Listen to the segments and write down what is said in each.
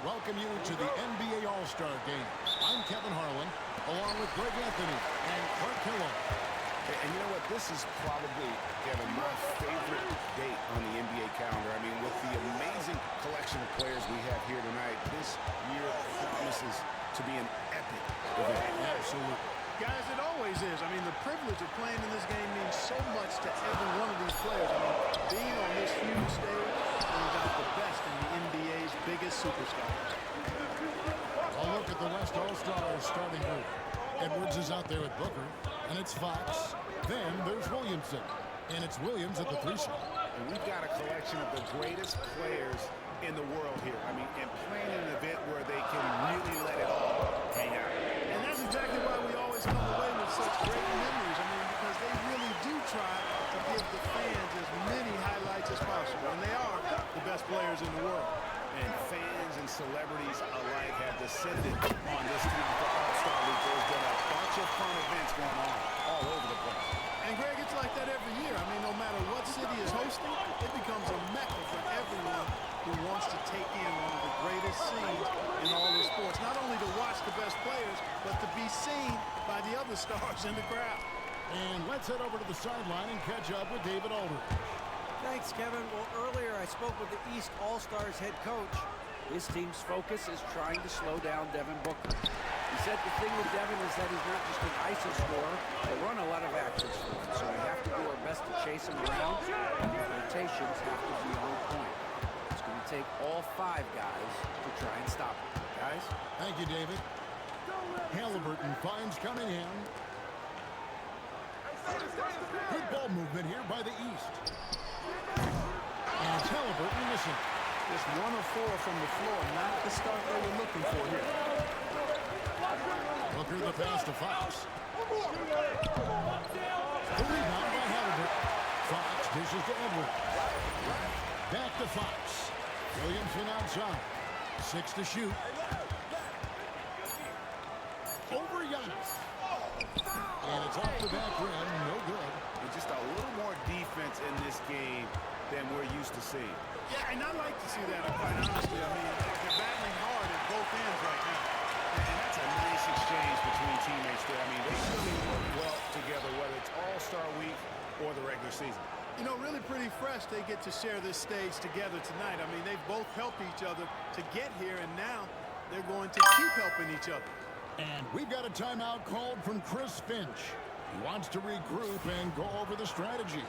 welcome you to the NBA All-Star Game. I'm Kevin Harlan, along with Greg Anthony and Clark Hillo. And you know what? This is probably, Kevin, my favorite date on the NBA calendar. I mean, with the amazing collection of players we have here tonight, this year promises to be an epic event. Absolutely. Guys, it always is. I mean, the privilege of playing in this game means so much to every one of these players. I mean, being on this huge stage brings out the best in the NBA's biggest superstars. A look at the West All-Stars starting group. Edwards is out there with Booker, and it's Fox. Then there's Williamson, and it's Williams at the 3 spot. And we've got a collection of the greatest players in the world here. I mean, and playing an event where they can really let it all hang out. And that's exactly why we always come away with such great memories. I mean, because they really do try to give the fans as many highlights as possible. And they are the best players in the world. And fans and celebrities alike have descended on this town for All-Star Week. There's been a bunch of fun events going on all over the place. And, Greg, it's like that every year. I mean, no matter what city is hosting, it becomes a mecca for everyone who wants to take in one of the greatest scenes in all the sports. Not only to watch the best players, but to be seen by the other stars in the crowd. And let's head over to the sideline and catch up with David Aldridge. Thanks, Kevin. Well, earlier I spoke with the East All-Stars head coach. His team's focus is trying to slow down Devin Booker. He said the thing with Devin is that he's not just an ISO scorer, but run a lot of actions for him. So we have to do our best to chase him around, and the rotations have to be on point. It's going to take all 5 guys to try and stop him. Guys? Thank you, David. Halliburton finds Cunningham. Good ball movement here by the East. And Halliburton missing. Just 1 of 4 from the floor, not the start they were looking for here. Booker the pass to Fox. The rebound by Halliburton. Fox dishes to Edwards. Back to Fox. Williamson outside. 6 to shoot. Over Giannis. And it's off the back rim. No good. And just a little more defense in this game than we're used to seeing. Yeah, and I like to see that, quite honestly. I mean, they're battling hard at both ends right now. And that's a nice exchange between teammates there. I mean, they really work well together, whether it's All-Star Week or the regular season. You know, really pretty fresh they get to share this stage together tonight. I mean, they've both helped each other to get here, and now they're going to keep helping each other. And we've got a timeout called from Chris Finch. He wants to regroup and go over the strategy.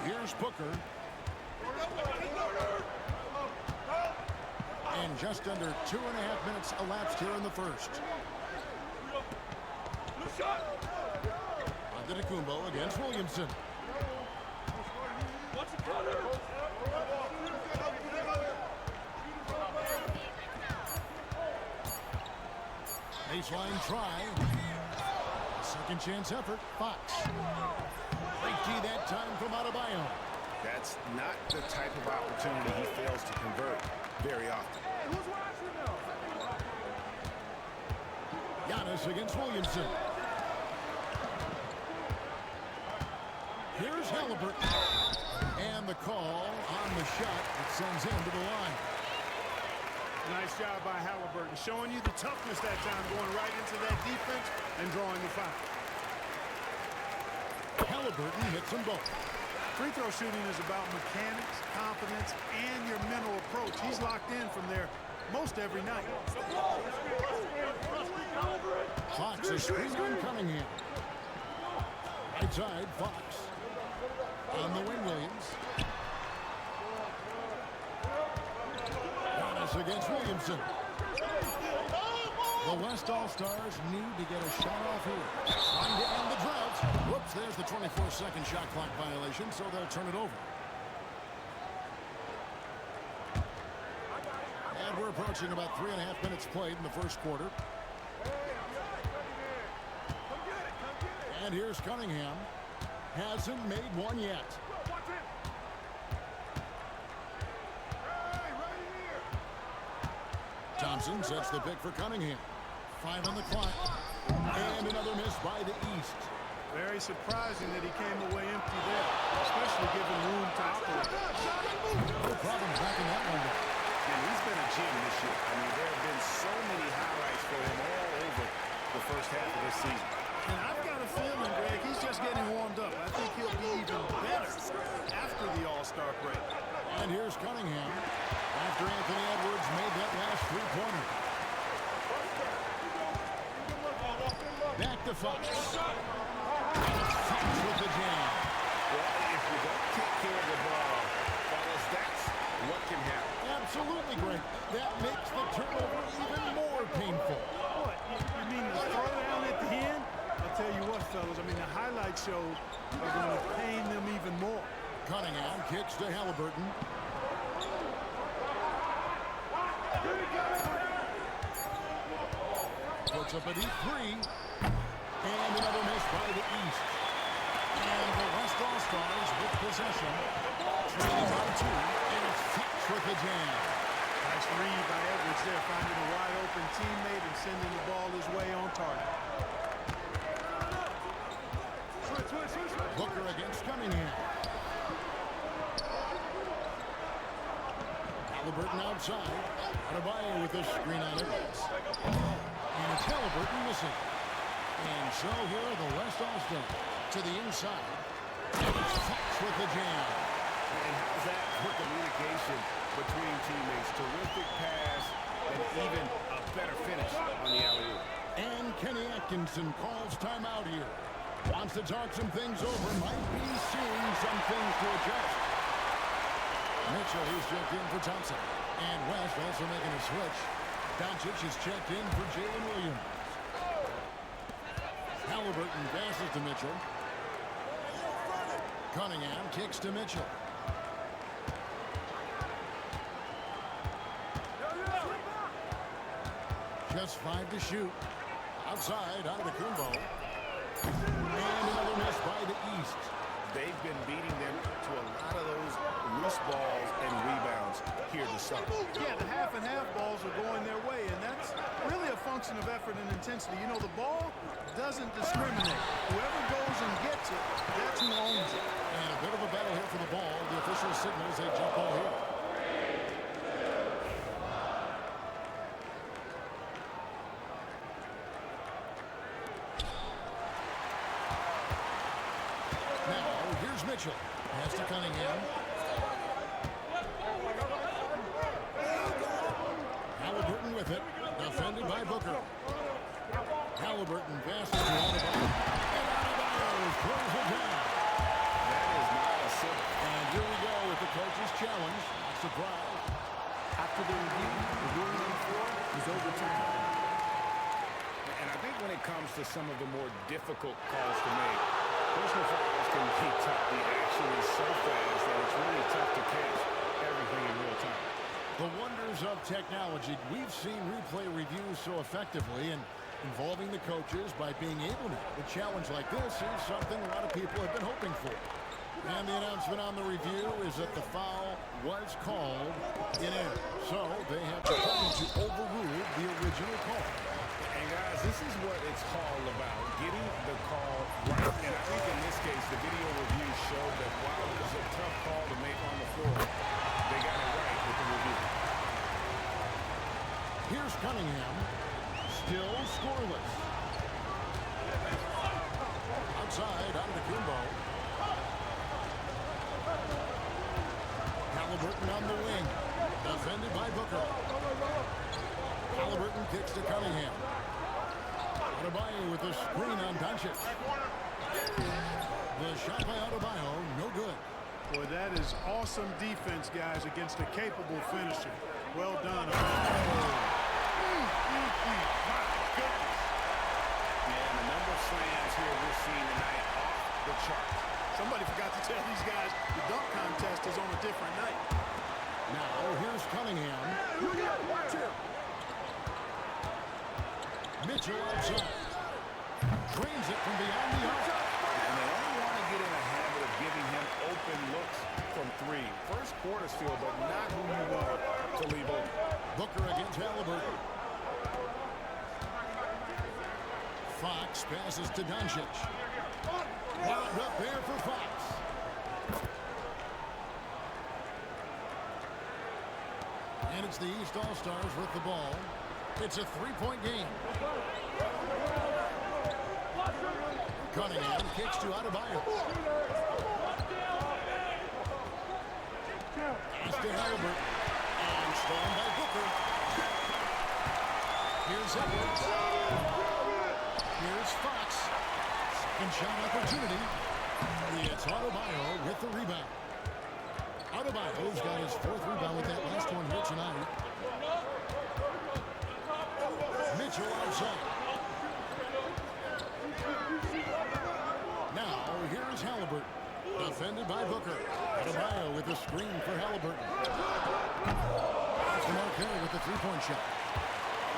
Here's Booker. And just under 2.5 minutes elapsed here in the first. Antetokounmpo against Williamson. Baseline try. Second chance effort. Fox. Right key that time from Adebayo. That's not the type of opportunity he fails to convert very often. Giannis against Williamson. Here's Halliburton. And the call on the shot that sends him to the line. Nice job by Halliburton, showing you the toughness that time, going right into that defense and drawing the foul. Halliburton hits them both. Free throw shooting is about mechanics, confidence, and your mental approach. He's locked in from there most every night. Fox is screen on Cunningham. Right side, Fox. On the wing, Williams. Giannis against Williamson. The West All-Stars need to get a shot off here. Trying to end the drought. Whoops, there's the 24-second shot clock violation, so they'll turn it over. And we're approaching about 3.5 minutes played in the first quarter. And here's Cunningham. Hasn't made one yet. Thompson sets the pick for Cunningham. 5 on the clock. And another miss by the East. Very surprising that he came away empty there, especially given room to operate. No problem backing that one up. And he's been a gem this year. I mean, there have been so many highlights for him all over the first half of this season. And I've got a feeling, Greg, he's just getting warmed up. I think he'll be even better after the All-Star break. And here's Cunningham after Anthony Edwards made that last three-pointer. Back to Fox. And it's Fox with the jam. Well, if you don't take care of the ball, fellas, that's what can happen. Absolutely great. That makes the turnover even more painful. What, you mean the throwdown at the end? I'll tell you what, fellas, I mean, the highlight shows are going to pain them even more. Cunningham kicks to Halliburton. Puts up a deep three. And another miss by the East. And the West All-Stars with possession. Trailing by two. And it's Fox with the jam. Nice read by Edwards there, finding a wide-open teammate and sending the ball his way on target. Booker against Cunningham. Halliburton outside. Adebayo with the screen on Edwards. And it's Halliburton missing. And so here are the West All-Stars to the inside. And it's Fox with the jam. And how's that for communication between teammates? Terrific pass and even a better finish on the alley-oop. And Kenny Atkinson calls timeout here. Wants to talk some things over. Might be seeing some things to adjust. Mitchell, he's checked in for Thompson. And West also making a switch. Doncic is checked in for Jalen Williams. Halliburton passes to Mitchell. Cunningham kicks to Mitchell. Just 5 to shoot. Outside, out of the Kumbo. And another miss by the East. They've been beating them to a lot of those loose balls and rebounds here to start. Yeah, the half-and-half balls are going their way, and that's really a function of effort and intensity. You know, the ball doesn't discriminate. Whoever goes and gets it, that's who owns it. And a bit of a battle here for the ball. The official signals a jump ball here. Now, here's Mitchell. Pass to Cunningham. Halliburton with it. Defended by Booker. Halliburton passes to Adebayo. And Adebayo throws it down. That is not a simple. And here we go with the coach's challenge. Not surprised. After the review, the ruling on the floor was overturned. And I think when it comes to some of the more difficult calls to make, personal fouls can be tough. The action is so fast that it's really tough to catch everything in real time. The wonders of technology. We've seen replay reviews so effectively, and involving the coaches by being able to. A challenge like this is something a lot of people have been hoping for. And the announcement on the review is that the foul was called in error. So they have determined to overrule the original call. And guys, this is what it's all about, getting the call right. And I think in this case, the video review showed that while it was a tough call to make on the floor, they got it right with the review. Here's Cunningham, still scoreless. Outside, out of the Kumbo. Halliburton on the wing, defended by Booker. Halliburton kicks to Cunningham. Adebayo with the screen on Doncic. The shot by Adebayo, no good. Boy, that is awesome defense, guys, against a capable finisher. Well done. Yeah, and the number of slams here we're seeing tonight off the charts. Somebody forgot to tell these guys the dunk contest is on a different night. Now, here's Cunningham. Mitchell outside. Drains it from beyond the arc. And they only want to get in a habit of giving him open looks from three. First quarter's field, but not who you want to leave open. Booker against Halliburton. Fox passes to Doncic. Wound up there for Fox. And it's the East All-Stars with the ball. It's a three-point game. Cunningham kicks to Adebayo. Pass to Halbert. And stolen by Booker. Here's Edwards. Here's Fox. Second shot opportunity. It's Adebayo with the rebound. Adebayo's got his fourth rebound with that last one here tonight. Mitchell outside. Now, here's Halliburton. Defended by Booker. Adebayo with the screen for Halliburton. That's MyCareer with the three-point shot.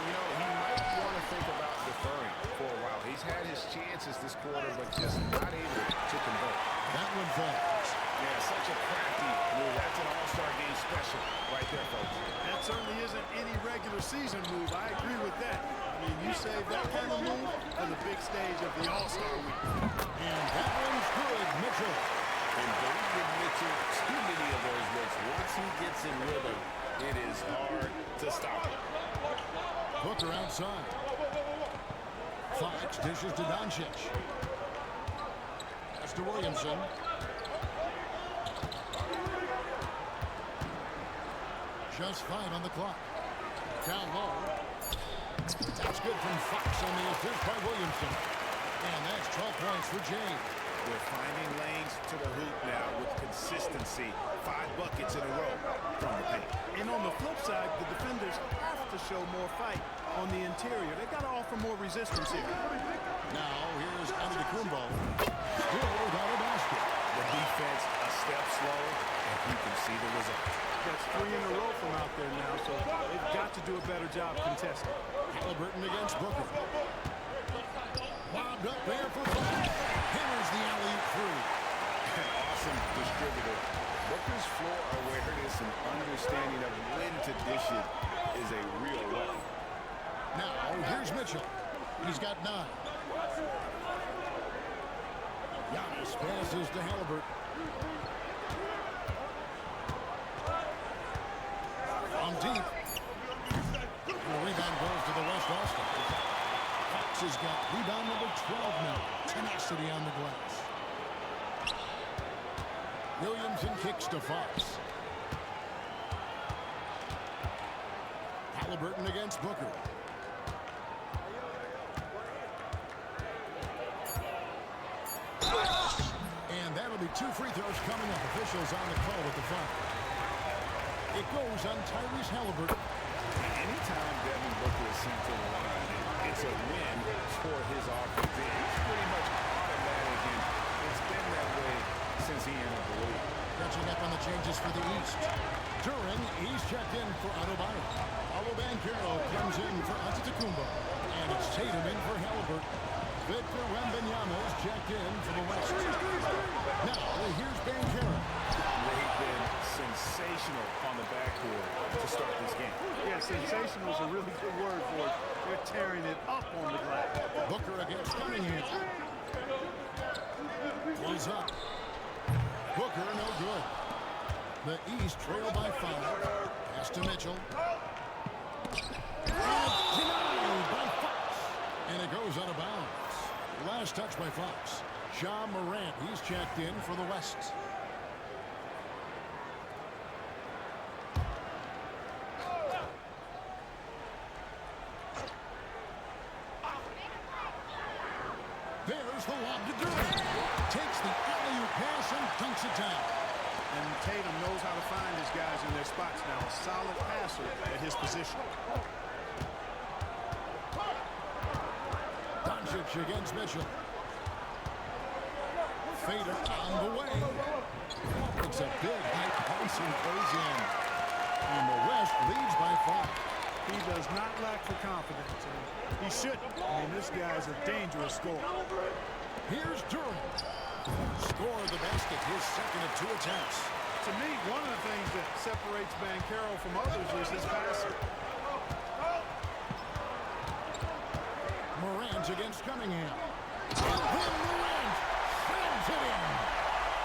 You know, he might want to think about deferring for a while. He's had his chances this quarter, but just not able to convert. That one falls. Yeah, such a crafty move. That's an all-star game special right there, folks. That certainly isn't any regular season move. I agree with that. I mean, you save that kind of move for the big stage of the All-Star week. And that one's good, Mitchell. And don't give Mitchell too many of those looks. Once he gets in rhythm, it is hard to stop him. Booker outside. Fox dishes to Doncic. That's to Williamson. Just 5 on the clock. Down low. That's good from Fox on the assist by Williamson. And that's 12 points for James. They're finding lanes to the hoop now with consistency. 5 buckets in a row from the paint. And on the flip side, the defenders have to show more fight on the interior. They've got to offer more resistance here. Now, here's Antetokounmpo. Still without a basket. The defense a step slow, and you can see the result. That's 3 in a row from out there now, so they've got to do a better job contesting. Halliburton against Booker. Lobbed up there for Fox. Hammers the alley-oop through. An awesome distributor. Booker's floor awareness and understanding of when to dish it is a real weapon. Now, here's Mitchell. He's got 9. Giannis passes to Halliburton. On deep. The rebound goes to the West All-Stars. Fox has got rebound number 12 now. Tenacity on the glass. Williamson kicks to Fox. Halliburton against Booker. And that'll be 2 free throws coming up. Officials on the call with the foul. It goes on Tyrese Halliburton. Anytime Devin Booker is sent to the line, it's a win for his offense. It's pretty much automatic, and it's been that way since he entered the league. Catching up on the changes for the East. Duran, he's checked in for Adebayo. Banchero comes in for Antetokounmpo. And it's Tatum in for Halliburton. Victor Wembanyama's checked in for the West. Now, here's Banchero. They've been sensational on the backcourt to start this game. Yeah, sensational is a really good word for it. They're tearing it up on the glass. Booker against Cunningham. Close up. Booker, no good. The East trail by 5. Pass to Mitchell. Denied by Fox. And it goes out of bounds. Last touch by Fox. Ja Morant, he's checked in for the West. There's the lob to Duran. Takes the alley-oop pass and dunks it down. And Tatum knows how to find his guys in their spots now. A solid passer at his position. Doncic against Mitchell. Fader on the way. It's a big high pass and goes in. And the West leads by 5. He does not lack for confidence. He shouldn't. I mean, this guy's a dangerous scorer. Here's Durant. Score the basket, his second of 2 attempts. To me, one of the things that separates Banchero from others is his passing. Morant against Cunningham. And then Morant slams it in.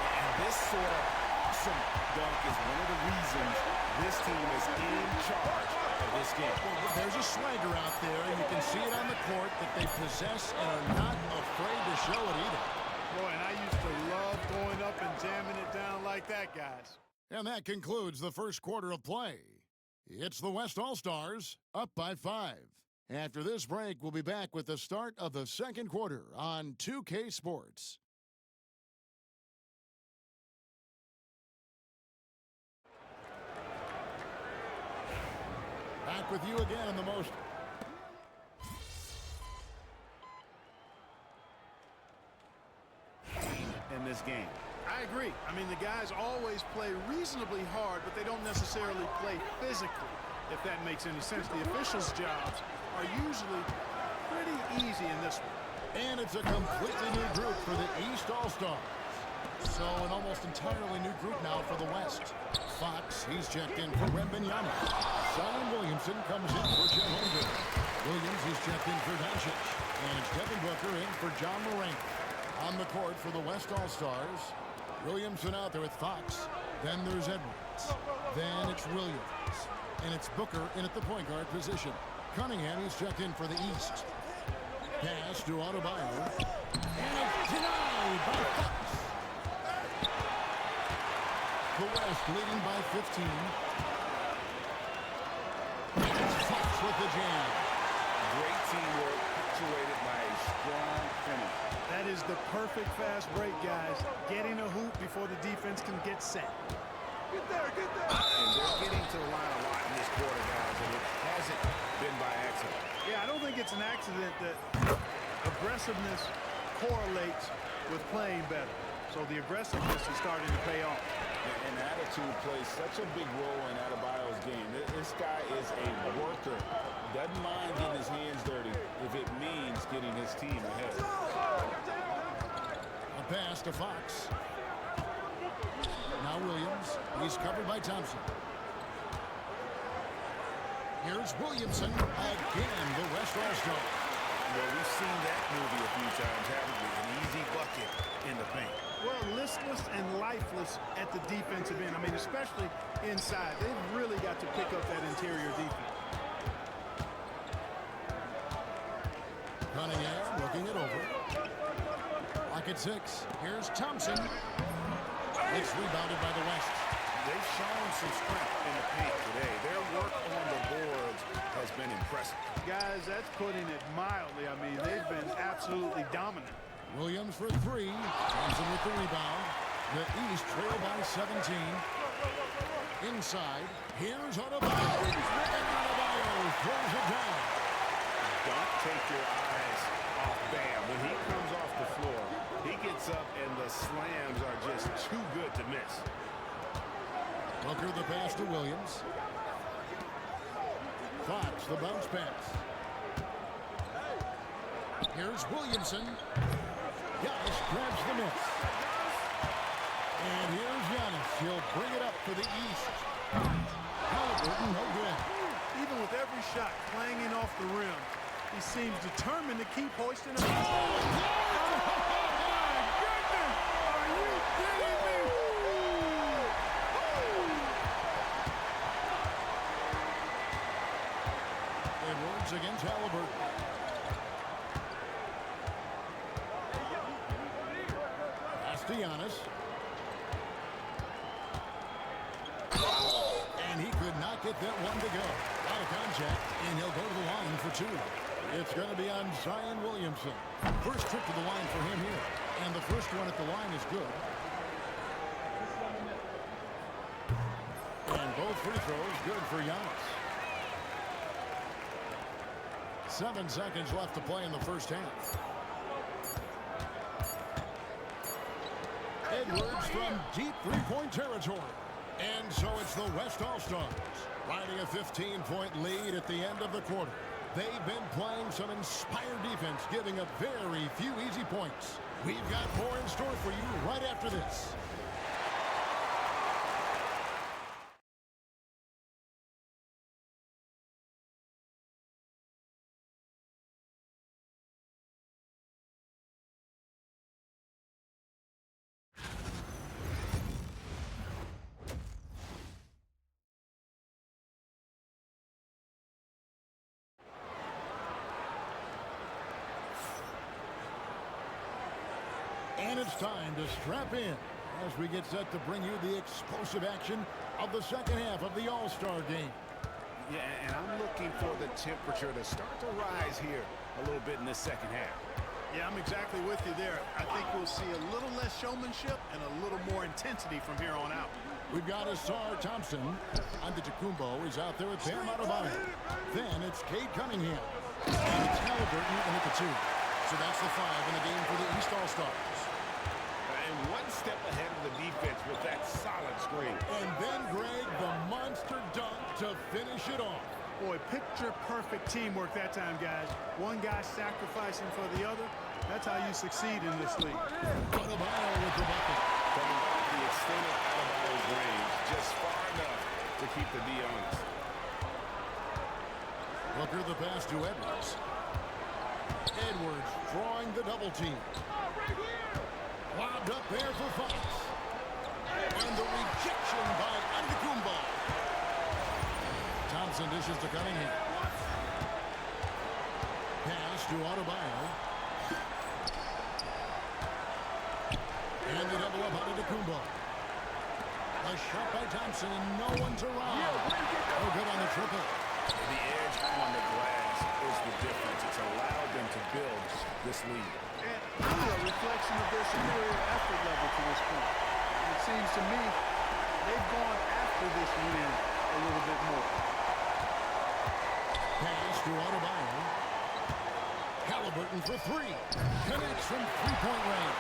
And this sort of awesome dunk is one of the reasons this team is in charge of this game. Well, there's a swagger out there, and you can see it on the court that they possess and are not afraid to show it either. Boy, and I used to love going up and jamming it down like that, guys. And that concludes the first quarter of play. It's the West All-Stars up by 5. After this break, we'll be back with the start of the second quarter on 2K Sports. Back with you again in the most in this game. I agree. I mean, the guys always play reasonably hard, but they don't necessarily play physically, if that makes any sense. The officials' jobs are usually pretty easy in this one. And it's a completely new group for the East All-Stars. So an almost entirely new group now for the West. Fox, he's checked in for Wembanyama. Zion Williamson comes in for Chet Holmgren. Williams, he's checked in for Doncic. And it's Devin Booker in for John Morant. On the court for the West All-Stars, Williamson out there with Fox. Then there's Edwards. Then it's Williams. And it's Booker in at the point guard position. Cunningham, he's checked in for the East. Pass to Adebayo. And it's denied by Fox. The West leading by 15. It's Fox with the jam. Great teamwork, punctuated by a strong finish. That is the perfect fast break, guys. Getting a hoop before the defense can get set. Get there, get there. And they're getting to the line a lot in this quarter, guys, and it hasn't been by accident. Yeah, I don't think it's an accident that aggressiveness correlates with playing better. So the aggressiveness is starting to pay off. And attitude plays such a big role in Adebayo's game. This guy is a worker. Doesn't mind getting his hands dirty if it means getting his team ahead. A pass to Fox. Now Williams. He's covered by Thompson. Here's Williamson again, the West All-Star. Well, we've seen that movie a few times, haven't we? An easy bucket in the paint. Well, listless and lifeless at the defensive end. I mean, especially inside. They've really got to pick up that interior defense. Cunningham looking it over. Lock at 6. Here's Thompson. It's rebounded by the West. They've shown some strength in the paint today. Their work on the boards has been impressive. Guys, that's putting it mildly. I mean, they've been absolutely dominant. Williams for 3. Thompson with the rebound. The East trail by 17. Inside. Here's Adebayo. And Adebayo throws it down. Don't take your eyes off Bam. When he comes off the floor, he gets up and the slams are just too good to miss. Booker the pass to Williams. Fox the bounce pass. Here's Williamson. Giannis grabs the miss. And here's Giannis. He'll bring it up for the East. Halliburton, no good. Even with every shot clanging off the rim, he seems determined to keep hoisting it. Oh, my goodness! Are you kidding me? Edwards against Halliburton. Pass to Giannis. And he could not get that one to go. Out of contact, and he'll go to the line for 2. It's going to be on Zion Williamson. First trip to the line for him here. And the first one at the line is good. And both free throws good for Giannis. 7 seconds left to play in the first half. Edwards from deep three-point territory. And so it's the West All-Stars riding a 15-point lead at the end of the quarter. They've been playing some inspired defense, giving up very few easy points. We've got more in store for you right after this. And it's time to strap in as we get set to bring you the explosive action of the second half of the All-Star game. Yeah, and I'm looking for the temperature to start to rise here a little bit in this second half. Yeah, I'm exactly with you there. I think we'll see a little less showmanship and a little more intensity from here on out. We've got Asar Thompson. Antetokounmpo is out there with Bam Adebayo. Then it's Cade Cunningham. And it's Halliburton in at the 2. So that's the 5 in the game for the East All-Stars. And one step ahead of the defense with that solid screen. And then, Greg, the monster dunk to finish it off. Boy, picture-perfect teamwork that time, guys. One guy sacrificing for the other. That's how you succeed in this league. Adebayo with the bucket. Coming off the extended Adebayo's range, just far enough to keep the D honest. Booker the pass to Edwards. Edwards drawing the double team. Lobbed up there for Fox. And the rejection by Antetokounmpo. Thompson dishes to Cunningham. Pass to Adebayo. And the double up Antetokounmpo. A shot by Thompson and no one's around. No good on the triple. The edge on the glass is the difference. It's allowed them to build this lead. And really a reflection of their superior effort level to this point. It seems to me they've gone after this win a little bit more. Pass to Adebayo. Halliburton for 3. Connects from three-point range.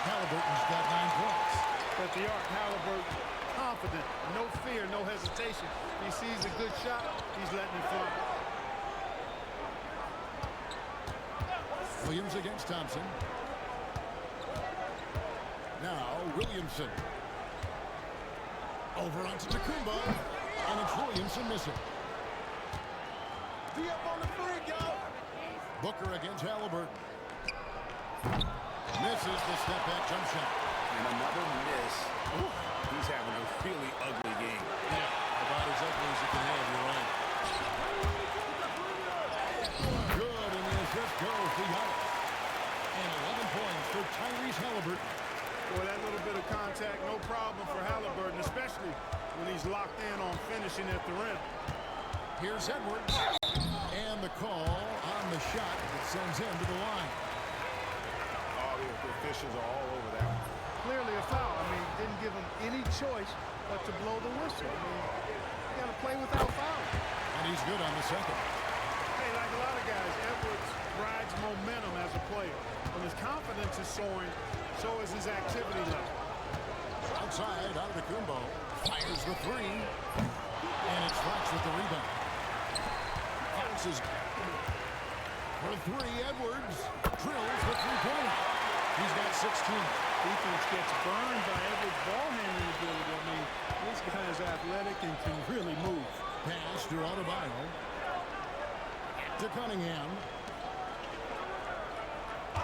Halliburton's got 9 points. But the Art Halliburton, confident, no fear, no hesitation. He sees a good shot, he's letting it fly. Williams against Thompson. Now Williamson. Over onto Tacumbo. And it's Williamson missing. Be up on the free, go! Booker against Halliburton. Misses the step-back jump shot. And another miss. Ooh, he's having a really ugly game. Yeah, about as ugly as you can have, you're right. Good, and the assist goes to Giannis. And 11 points for Tyrese Halliburton. Boy, that little bit of contact, no problem for Halliburton, especially when he's locked in on finishing at the rim. Here's Edwards. And the call on the shot that sends him to the line. Oh, the officials are all over that one. Clearly a foul. I mean, didn't give him any choice but to blow the whistle. I mean, you got to play without foul. And he's good on the second. Hey, like a lot of guys, Edwards rides momentum as a player. When his confidence is soaring, so is his activity level. Outside, Antetokounmpo fires the 3. And it's Fox with the rebound. Fox is for 3. Edwards drills the 3-pointer. He's got 16. Defense gets burned by Edwards' ball handling ability. I mean, this guy is athletic and can really move. Pass to Adebayo. To Cunningham.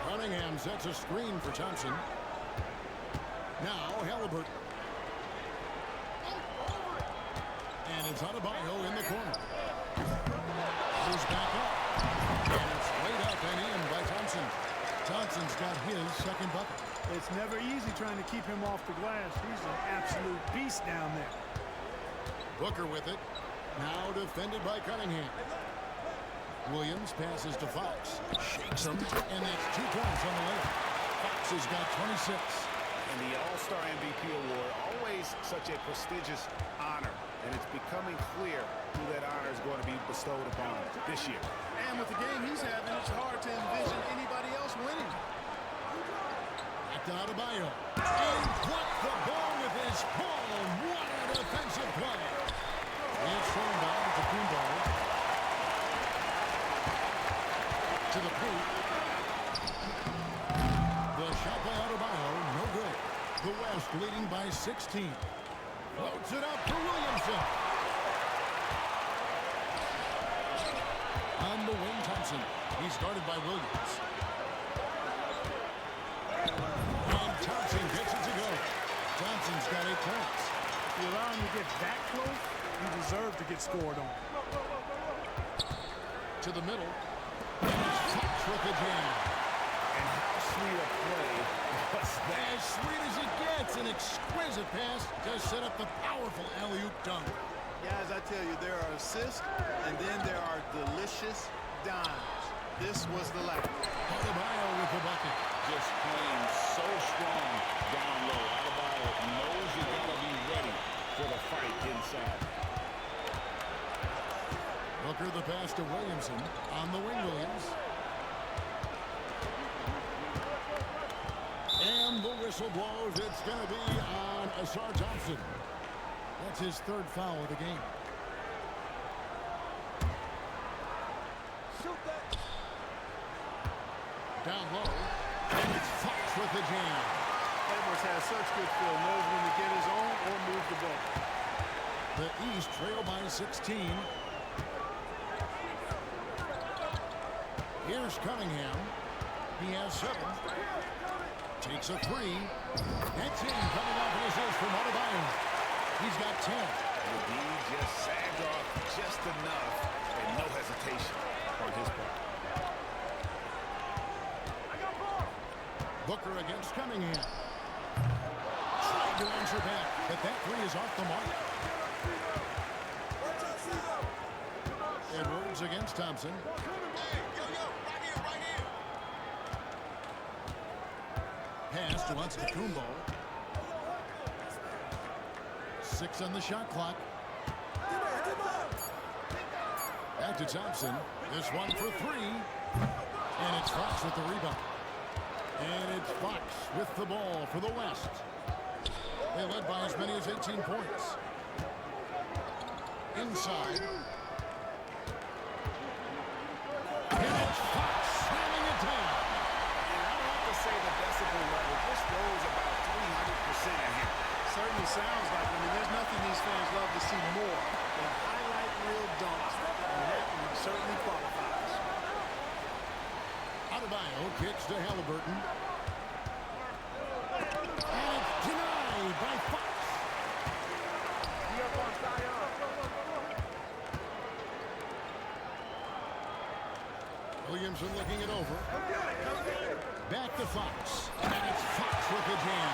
Cunningham sets a screen for Thompson. Now Halliburton. And it's Adebayo in the corner. Goes back up. And it's laid up and in by Thompson. Thompson's got his second bucket. It's never easy trying to keep him off the glass. He's an absolute beast down there. Booker with it. Now defended by Cunningham. Williams passes to Fox. Shakes him. And that's 2 points on the layup. Fox has got 26. And the All-Star MVP award, always such a prestigious honor. And it's becoming clear who that honor is going to be bestowed upon this year. And with the game he's having, it's hard to envision anybody else winning. Back to Adebayo. And blocked the ball with his palm. What a defensive play. It's thrown by Antetokounmpo. To the poop. The shot by Adebayo, no good. The West leading by 16. Floats it up to Williamson. On the wing, Thompson. He's guarded by Williams. And Thompson gets it to go. Thompson's got 8 points. If you allow him to get that close, you deserve to get scored on. To the middle. And it's Fox with the jam. And how sweet a play was that? As sweet as it gets, an exquisite pass to set up the powerful alley-oop dunk. Guys, I tell you, there are assists, and then there are delicious dimes. This was the last. Adebayo with the bucket. Just playing so strong down low. Adebayo knows you gotta be ready for the fight inside. Booker the pass to Williamson. On the wing, Williams. And the whistle blows. It's going to be on Asar Thompson. That's his third foul of the game. Shoot that. Down low. And it's Fox with the jam. Edwards has such good feel. Knows when to get his own or move the ball. The East trail by 16. Here's Cunningham. He has 7. Takes a 3. That's in, coming off an assist from Adebayo. He's got 10. The D just sagged off just enough, and no hesitation on his part. Booker against Cunningham. Tried to answer back, but that 3 is off the mark. Edwards against Thompson. Pass to Antetokounmpo. 6 on the shot clock. Back to Thompson. This one for 3. And it's Fox with the rebound. And it's Fox with the ball for the West. They led by as many as 18 points. Inside. And it's Fox slamming it down. I don't have to say the decibel level. This rolls about 300% in here. Certainly sounds like it. I mean, there's nothing these fans love to see more than highlight reel dunks. And that one certainly qualifies. Adebayo kicks to Halliburton. And it's denied by Fox. Williamson looking it over. Back to Fox. And it's Fox with the jam.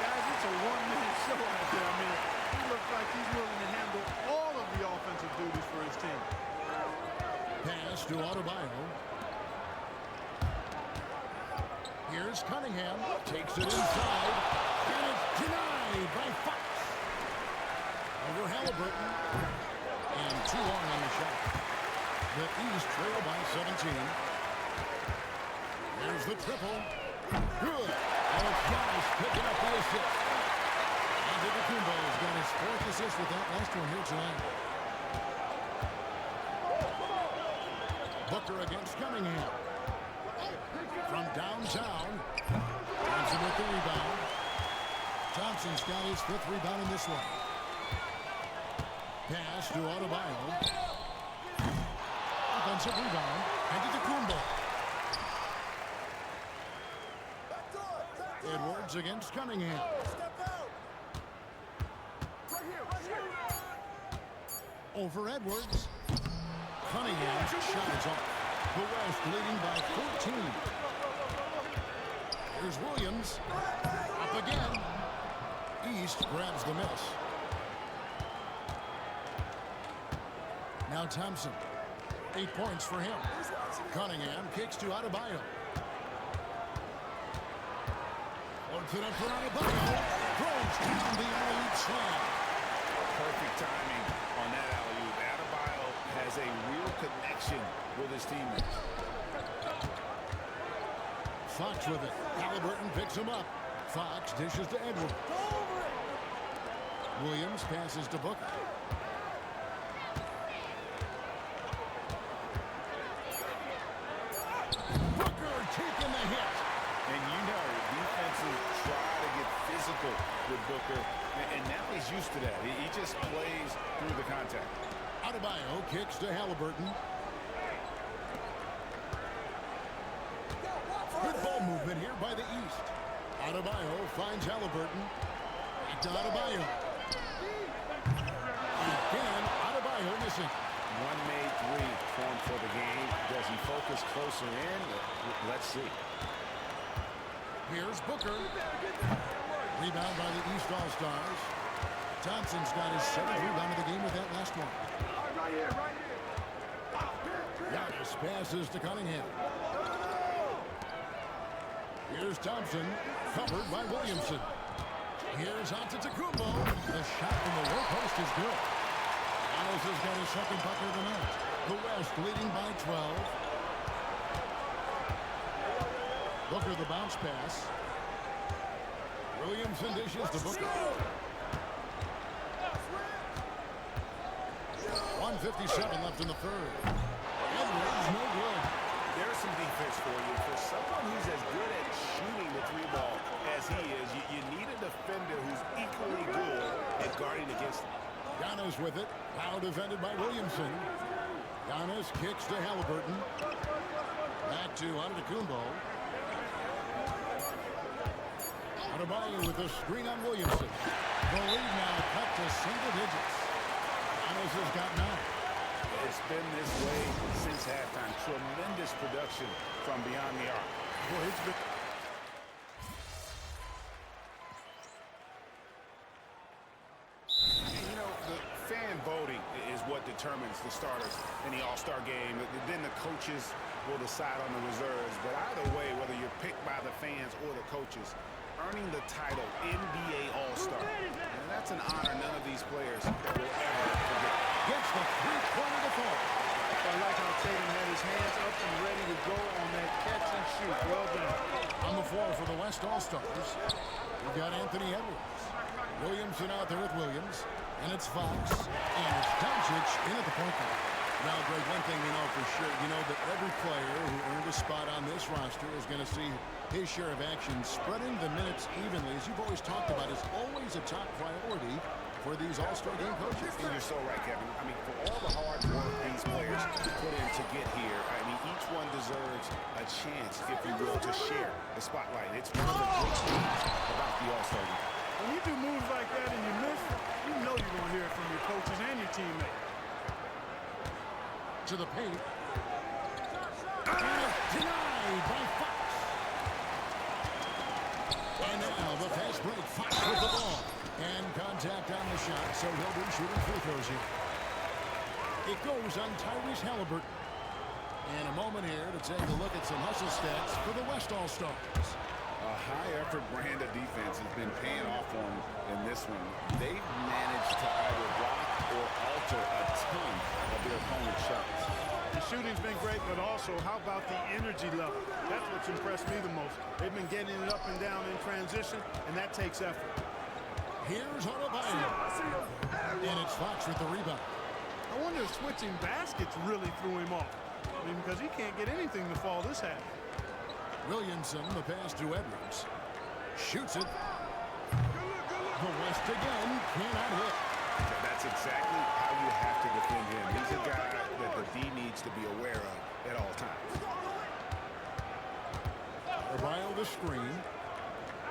Guys, it's a one-man show out there. I mean, he looks like he's willing to handle all of the offensive duties for his team. Pass to Adebayo. Here's Cunningham. Takes it inside. And it's denied by Fox. Over Halliburton. And too long on the shot. The East trail by 17. There's the triple. Good. And it's Giannis picking up the assist. Antetokounmpo has got his 4th assist with that last one here tonight. Booker against Cunningham. From downtown. Thompson with the rebound. Thompson's got his 5th rebound in this one. Pass to Adebayo. Offensive rebound. Antetokounmpo. Edwards against Cunningham. Over Edwards. Cunningham's shot is off. The West leading by 14. Here's Williams. Up again. East grabs the miss. Now Thompson. 8 points for him. Cunningham kicks to Adebayo. Puts it up for Adebayo. Throws down the alley-oop slam. Perfect timing on that alley-oop. Adebayo has a real connection with his teammates. Fox with it. Halliburton picks him up. Fox dishes to Edwards. Williams passes to Booker. Booker taking the hit. And you know, defenses try to get physical with Booker, and now he's used to that. He just plays through the contact. Adebayo kicks to Halliburton. Good ball movement here by the East. Adebayo finds Halliburton. Back to Adebayo. Again, Adebayo missing. One made 3 formed for the game. Does he focus closer in? Let's see. Here's Booker. Rebound by the East All-Stars. Thompson's got his 7th rebound of the game with that last one. Right here, right here. Giannis passes to Cunningham. Here's Thompson, covered by Williamson. Here's Antetokounmpo. The shot from the low post is good. Giannis has got his 2nd bucket of the night. The West leading by 12. Booker the bounce pass. Williamson dishes to Booker. 1:57 left in the 3rd. Edwards no good. There's some defense for you. For someone who's as good at shooting the 3-ball as he is, you need a defender who's equally good at guarding against him. Giannis with it. Now defended by Williamson. Giannis kicks to Halliburton. Back to Antetokounmpo. Adebayo with the screen on Williamson. The lead now cut to single digits. Giannis has got 9. It's been this way since halftime. Tremendous production from beyond the arc. Boy, it's been... You know, the fan voting is what determines the starters in the All-Star game. Then the coaches will decide on the reserves. But either way, whether you're picked by the fans or the coaches, earning the title NBA All-Star, and that's an honor none of these players will ever forget. Gets the 3-pointer to fall. I like how Tatum had his hands up and ready to go on that catch and shoot. Well done. On the floor for the West All-Stars, we've got Anthony Edwards. Williamson out there with Williams. And it's Fox. And it's Doncic in at the point guard. Now, Greg, one thing we know for sure, you know that every player who earned a spot on this roster is going to see his share of action. Spreading the minutes evenly, as you've always talked about, is always a top priority for these All-Star game coaches. And you're so right, Kevin. I mean, for all the hard work these players put in to get here, I mean, each one deserves a chance, if you will, to share the spotlight. It's one of the great things about the All-Star game. When you do moves like that and you miss, you know you're going to hear it from your coaches and your teammates. To the paint. And denied by Fox. And now the fast break. Fox with the ball. And contact on the shot, so he'll be shooting free throws here. It goes on Tyrese Halliburton. And a moment here to take a look at some hustle stats for the West All-Stars. A high-effort brand of defense has been paying off for them in this one. They've managed to either block or alter a ton of their opponent's shots. The shooting's been great, but also, how about the energy level? That's what's impressed me the most. They've been getting it up and down in transition, and that takes effort. Here's Adebayo. And it's Fox with the rebound. I wonder if switching baskets really threw him off. I mean, because he can't get anything to fall this half. Williamson, the pass to Edwards. Shoots it. The West again, cannot hit. That's exactly how you have to defend him. He's a guy that the D needs to be aware of at all times. Adebayo the screen.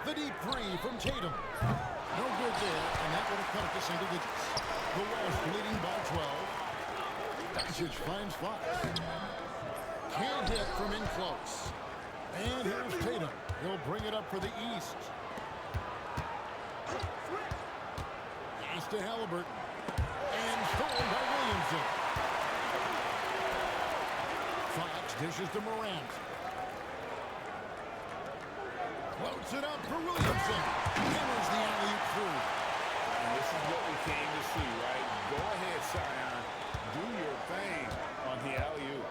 The deep three from Tatum. No good there, and that would have cut it to single digits. The West leading by 12. Doncic finds Fox. Can't hit from in close. And here's Tatum. He'll bring it up for the East. Pass to Halliburton. And stolen by Williamson. Fox dishes to Morant. Floats it up for Williamson. Hammers the alley-oop through. And this is what we came to see, right? Go ahead, Sion. Do your thing on the alley-oop.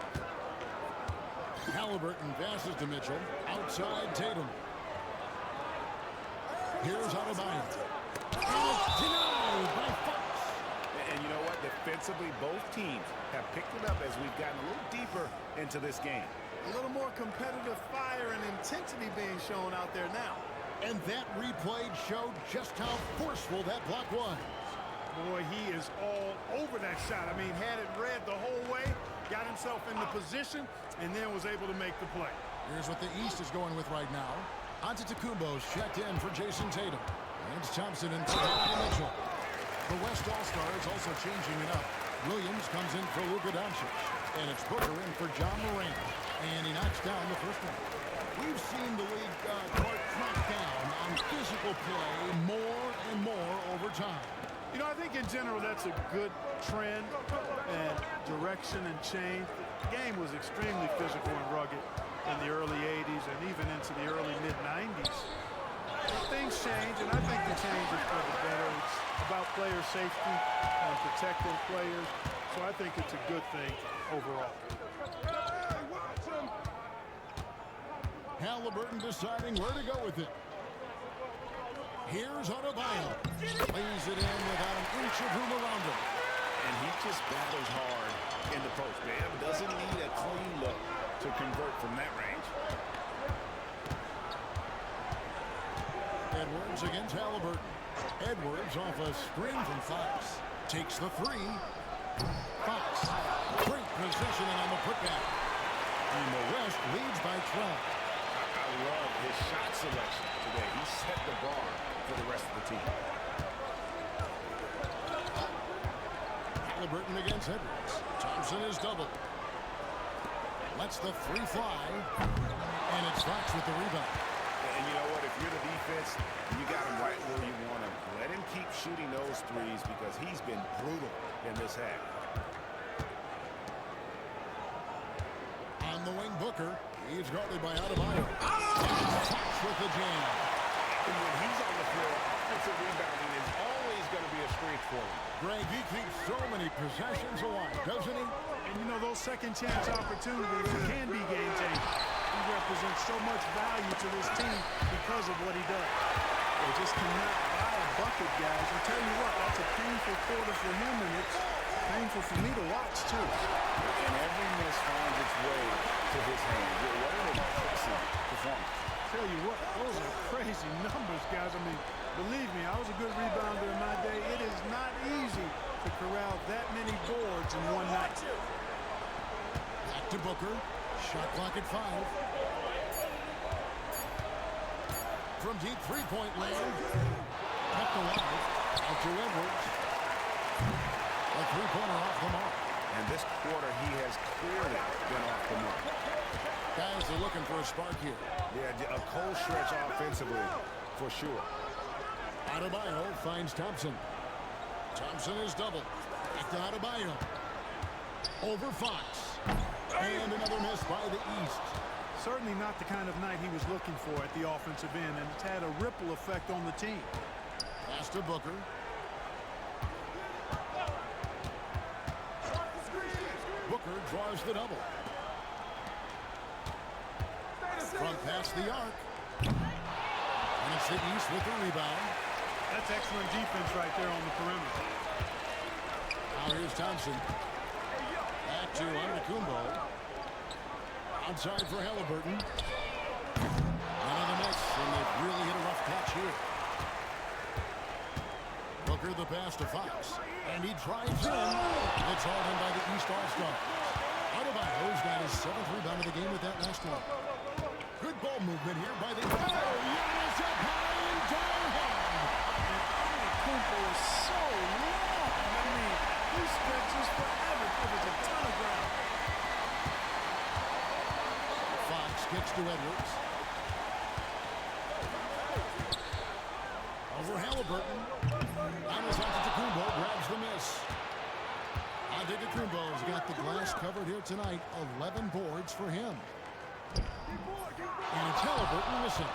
Halliburton passes to Mitchell. Outside Tatum. Here's Adebayo. And it's denied by Fox. And you know what? Defensively, both teams have picked it up as we've gotten a little deeper into this game. A little more competitive fire and intensity being shown out there now. And that replay showed just how forceful that block was. Boy, he is all over that shot. I mean, had it read the whole way, got himself into position, and then was able to make the play. Here's what the East is going with right now. Antetokounmpo's checked in for Jason Tatum. And it's Thompson and Mitchell. The West All-Stars also changing it up. Williams comes in for Luka Doncic. And it's Booker in for John Morant. And he knocks down the first one. We've seen the league crack down on physical play more and more over time. You know, I think in general that's a good trend and direction and change. The game was extremely physical and rugged in the early 80s and even into the early mid-90s. Things change, and I think the change is for the better. It's about player safety and protecting players, so I think it's a good thing overall. Halliburton deciding where to go with it. Here's Adebayo. Lays it in without an inch of room around him. And he just battles hard in the post. Bam doesn't need a clean look to convert from that range. Edwards against Halliburton. Edwards off a screen from Fox. Takes the three. Fox. Great positioning on the putback. And the West leads by 12. I love his shot selection today. He set the bar for the rest of the team. Halliburton against Edwards. Thompson is doubled. Lets the three fly. And it's Fox with the rebound. And you know what? If you're the defense, you got him right where you want him. Let him keep shooting those threes because he's been brutal in this half. On the wing, Booker. He's guarded by Adebayo. Fox with the jam. And when he's on the floor, offensive rebounding is always going to be a strength for him. Greg, he keeps so many possessions alive, doesn't he? And you know, those second chance opportunities can be game changers. He represents so much value to this team because of what he does. They just cannot buy a bucket, guys. I tell you what, that's a painful quarter for him, and it's painful for me to watch, too. And every miss finds its way to his hand. What an impressive performance. Tell you what, those are crazy numbers, guys. I mean, believe me, I was a good rebounder in my day. It is not easy to corral that many boards in one night. Back to Booker. Shot clock at 5. From deep three-point land. Kept alive. Out to Edwards. A three-pointer off the mark. And this quarter, he has clearly been off the mark. Guys are looking for a spark here. Yeah, a cold stretch offensively, for sure. Adebayo finds Thompson. Thompson is doubled. Back to Adebayo. Over Fox. And another miss by the East. Certainly not the kind of night he was looking for at the offensive end, and it's had a ripple effect on the team. Pass to Booker. Booker draws the double. From past the arc. And it's the East with the rebound. That's excellent defense right there on the perimeter. Now here's Thompson. Back to Antetokounmpo. Outside for Halliburton. Another miss, and they've really hit a rough patch here. Booker the pass to Fox. And he drives in. It's all done by the East All-Stars. Adebayo's got his 7th rebound of the game with that last one. Good ball movement here by the... Oh, Giannis up high and down hard. Antetokounmpo is so long. I mean, he stretches forever. Covers a ton of ground. Fox kicks to Edwards. Over Halliburton. Giannis Antetokounmpo grabs the miss. Antetokounmpo's got the glass covered here tonight. 11 boards for him. And it's Halliburton missing.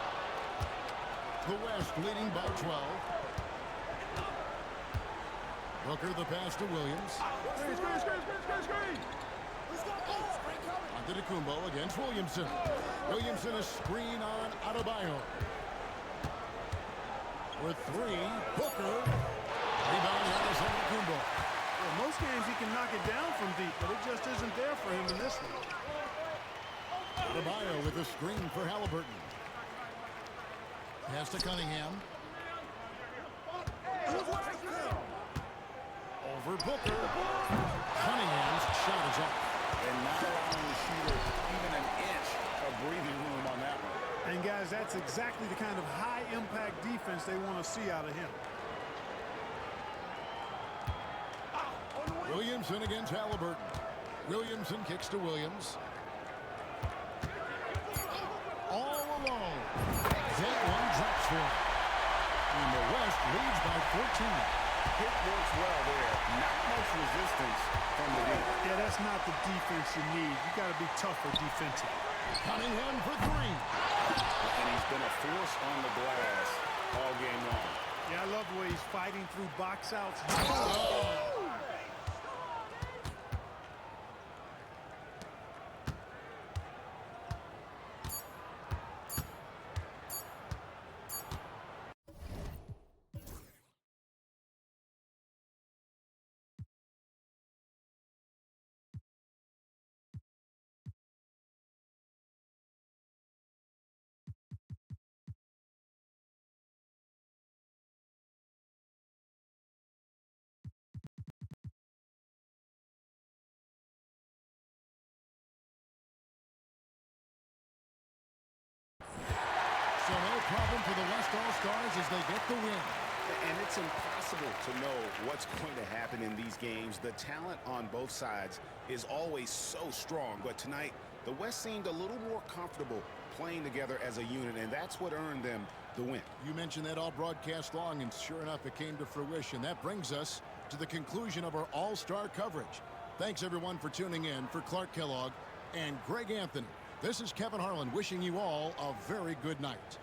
The West leading by 12. Booker the pass to Williams. Antetokounmpo against Williamson. Williamson a screen on Adebayo. With 3, Booker. Rebound Giannis Antetokounmpo. Well, most games he can knock it down from deep, but it just isn't there for him in this one. Adebayo with a screen for Halliburton. Pass to Cunningham. Over Booker. Cunningham's shot is up. And not allowing the shooter even an inch of breathing room on that one. And guys, that's exactly the kind of high-impact defense they want to see out of him. Williamson against Halliburton. Williamson kicks to Williams. All for him. And the West leads by 14. Hit works well there. Not much resistance from the deep. Yeah, that's not the defense you need. You got to be tougher defensively. Cunningham for three. And he's been a force on the glass all game long. Yeah, I love the way he's fighting through box outs. So no problem for the West All-Stars as they get the win. And it's impossible to know what's going to happen in these games. The talent on both sides is always so strong. But tonight, the West seemed a little more comfortable playing together as a unit, and that's what earned them the win. You mentioned that all broadcast long, and sure enough, it came to fruition. That brings us to the conclusion of our All-Star coverage. Thanks, everyone, for tuning in. For Clark Kellogg and Greg Anthony, this is Kevin Harlan wishing you all a very good night.